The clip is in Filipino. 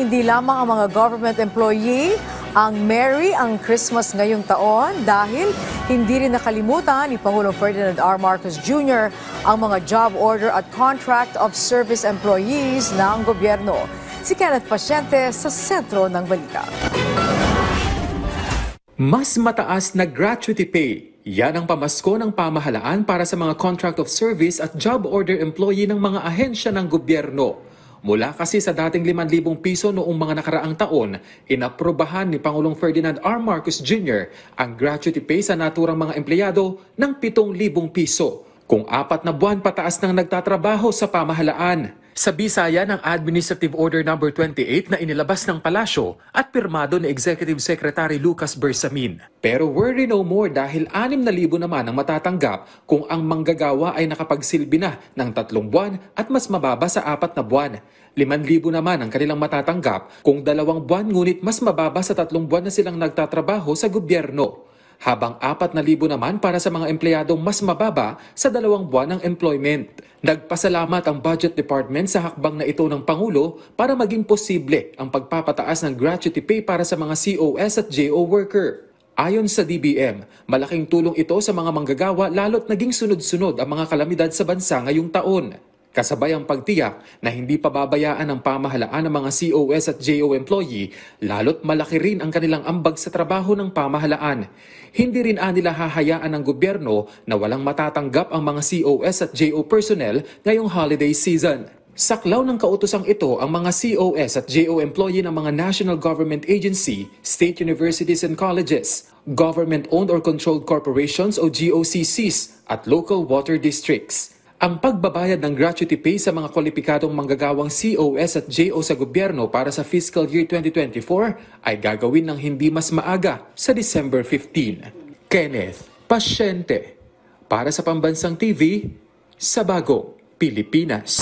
Hindi lamang ang mga government employee ang merry ang Christmas ngayong taon dahil hindi rin nakalimutan ni Pangulong Ferdinand R. Marcos Jr. ang mga job order at contract of service employees ng gobyerno. Si Kenneth Pasyente sa sentro ng balita. Mas mataas na gratuity pay. Yan ang pamasko ng pamahalaan para sa mga contract of service at job order employee ng mga ahensya ng gobyerno. Mula kasi sa dating 5,000 piso noong mga nakaraang taon, inaprubahan ni Pangulong Ferdinand R. Marcos Jr. ang gratuity pay sa naturang mga empleyado ng 7,000 piso. Kung 4 na buwan pataas ng nagtatrabaho sa pamahalaan. Sa Bisaya ng Administrative Order No. 28 na inilabas ng palasyo at pirmado ni Executive Secretary Lucas Bersamin. Pero worry no more dahil 6,000 naman ang matatanggap kung ang manggagawa ay nakapagsilbi na ng 3 buwan at mas mababa sa 4 na buwan. 5,000 naman ang kanilang matatanggap kung 2 buwan ngunit mas mababa sa 3 buwan na silang nagtatrabaho sa gobyerno. Habang 4,000 naman para sa mga empleyadong mas mababa sa 2 buwan ng employment. Nagpasalamat ang Budget Department sa hakbang na ito ng Pangulo para maging posible ang pagpapataas ng gratuity pay para sa mga COS at JO worker. Ayon sa DBM, malaking tulong ito sa mga manggagawa lalo't naging sunod-sunod ang mga kalamidad sa bansa ngayong taon. Kasabay ang pagtiyak na hindi pababayaan ng pamahalaan ng mga COS at JO employee, lalo't malaki rin ang kanilang ambag sa trabaho ng pamahalaan. Hindi rin nila hahayaan ng gobyerno na walang matatanggap ang mga COS at JO personnel ngayong holiday season. Saklaw ng kautosang ito ang mga COS at JO employee ng mga National Government Agency, State Universities and Colleges, Government-Owned or Controlled Corporations o GOCCs at Local Water Districts. Ang pagbabayad ng gratuity pay sa mga kwalipikadong manggagawang COS at JO sa gobyerno para sa fiscal year 2024 ay gagawin ng hindi mas maaga sa December 15. Kenneth Pasyente para sa Pambansang TV sa Bagong Pilipinas.